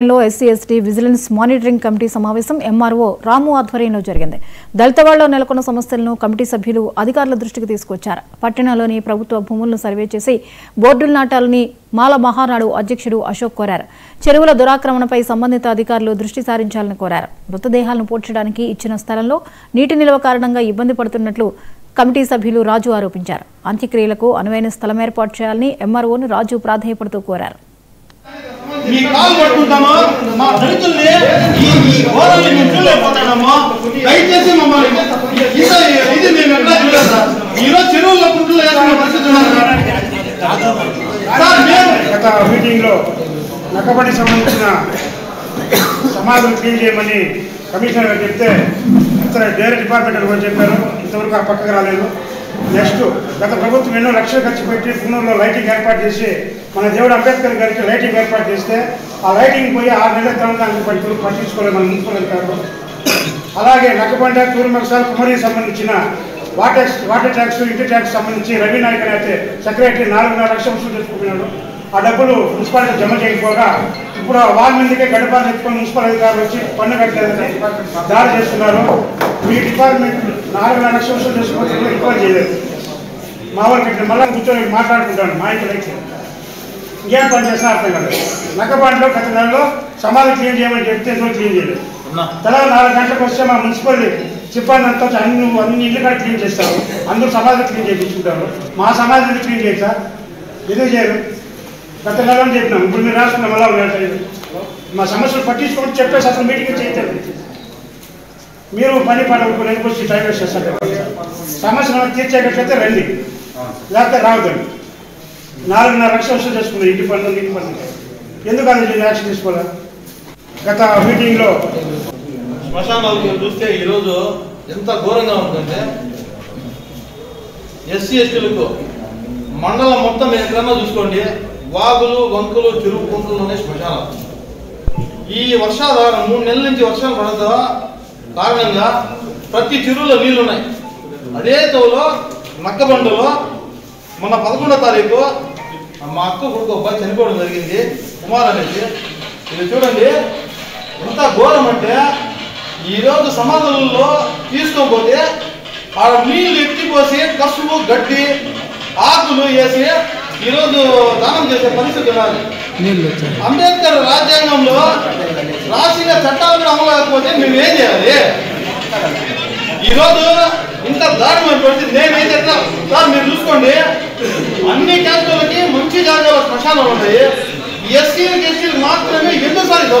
SC ST vigilance monitoring committee సమావేశం MRO రాము ఆధ్వర్యంలో జరిగింది. దళితవాడలో నెలకొన్న సమస్యలను కమిటీ సభ్యులు అధికారుల దృష్టికి తీసుకొచ్చారు. పట్టణంలోని ప్రభుత్వ భూములను సర్వే చేసి బోర్డులు నాటాలని మాల మహానాడు అధ్యక్షుడు అశోక్ కోరారు. చెరువుల దురాక్రమణపై సంబంధిత అధికారులు దృష్టి సారించాలని కోరారు. మృతదేహాలను పోడ్చడానికి ఇచ్చిన స్థలంలో నీటి నిల్వ కారణంగా ఇబ్బంది పడుతున్నట్లు కమిటీ సభ్యులు రాజు ఆరోపించారు. అంత్యక్రియలకు అనువైన స్థలం ఏర్పాటు చేయాలని ఎంఆర్ఓను రాజు ప్రాధాయపడుతూ కోరారు. మీ కాల్ పట్టుకుంటామా మా దళితుల్ని ఈ గోడల్ని మేము చూడలేకపోతున్నామా దయచేసి మమ్మల్ని ఇది మేము ఎట్లా చూడలేదు సార్. ఈరోజు చెరువుల్లో పుట్టులు వేసుకునే పరిస్థితి గత మీటింగ్ లో నక్కబడి సంబంధించిన సమాధులు క్లీన్ చేయమని కమిషనర్ గారు చెప్తే అసలు డైరీ డిపార్ట్మెంట్ కూడా చెప్పారు. ఇంతవరకు ఆ పక్కకు రాలేదు. నెక్స్ట్ గత ప్రభుత్వం ఎన్నో లక్షలు ఖర్చు పెట్టి పునూరులో లైటింగ్ ఏర్పాటు చేసి మన దేవుడు అంబేద్కర్ గారికి లైటింగ్ ఏర్పాటు చేస్తే ఆ లైటింగ్ పోయి 6 నెలల తర్వాత పట్టించుకోలేదు మన మున్సిపల్ అధికారులు. అలాగే నక్కబండ తూరుమలసాల కుమరికి సంబంధించిన వాటర్ ట్యాంక్స్ ఇంటి ట్యాంక్స్ సంబంధించి రవి నాయక్ అయితే సెక్రటరీ 4.5 లక్షలు వసూలు చేసుకుంటున్నాడు. ఆ డబ్బులు మున్సిపాలిటీ జమ చేయకపోగా ఇప్పుడు వాళ్ళ మీదకే గడపాలు ఎత్తుకొని మున్సిపల్ అధికారులు వచ్చి పన్ను కట్టలేదని దాడి చేస్తున్నారు. మీ డిపార్ట్మెంట్ 4.5 లక్షలు వసూలు చేసుకోవచ్చు రికార్డ్ చేయలేదు. మా వాళ్ళకి ఇక్కడ మళ్ళీ కూర్చొని మాట్లాడుకుంటాను. మా ఇంట్లో అయితే ఇంకేం పని చేసినా అర్థం కాదు. నక్కబాండలో గత నెలలో సమాధి క్లీన్ చేయమని చెప్తే ఎందుకు క్లీన్ చేయలేదు. తెలంగాణ 4 గంటలకు వస్తే మా మున్సిపల్ సిబ్బంది అంతా అన్ని ఇల్లు కూడా క్లీన్ చేస్తారు. అందరూ సమాధి క్లీన్ చేయించుకుంటారు. మా సమాధిని క్లీన్ చేస్తా ఎందుకు చేయరు? గత నెలని చెప్పినాం. ఇప్పుడు మీరు రాసుకున్నాం అలా ఉన్నట్టు మా సమస్యలు పట్టించుకోండి చెప్పేసి అసలు మీటింగ్ చేయలేదు. మీరు పని పడవకు వచ్చి టైం వేస్ట్ చేస్తారు. సమస్యలు తీర్చేటట్లయితే రండి, లేకపోతే రావద్దండి. 4.5 లక్షలు వసూలు చేసుకున్నారు ఇంటి పనులు ఎందుకు అది యాక్షన్ తీసుకోవాలి? గత మీటింగ్లో శ్మశానాలు చూస్తే ఈరోజు ఎంత ఘోరంగా ఉంటుందంటే ఎస్సీ ఎస్టీలకు మండలం మొత్తం ఎక్కడన్నా చూసుకోండి వాగులు వంకులు చెరువు కుంటలోనే శ్మశానాలు. ఈ వర్షాధారం 3 నెలల నుంచి వర్షాలు పడతా కారణంగా ప్రతి చెరువులో నీళ్లు ఉన్నాయి. అదే తోలో నక్కబండలో మొన్న 11వ తారీఖు మా అక్క కొడుకు అబ్బాయి చనిపోవడం జరిగింది, కుమార్ అనేది. ఇది చూడండి ఎంత ఘోరం అంటే ఈరోజు సమాధులలో తీసుకోకపోతే ఆ నీళ్లు ఎత్తిపోసి కసువు గడ్డి ఆకులు వేసి ఈరోజు దానం చేసే పరిస్థితి ఉన్నది. అంబేద్కర్ రాజ్యాంగంలో రాసిన చట్టాలను అమలు కాకపోతే మేము ఏం చేయాలి? ఈరోజు ఇంత దారుణమైన పరిస్థితి. నేనైతే ఎట్లా సార్ మీరు చూసుకోండి, అన్ని క్యాస్టులకి మంచి జాగాలో శ్మశానాలు ఉంటాయి. ఎస్సీలకి ఎస్టీలకు మాత్రమే ఎందుకు సార్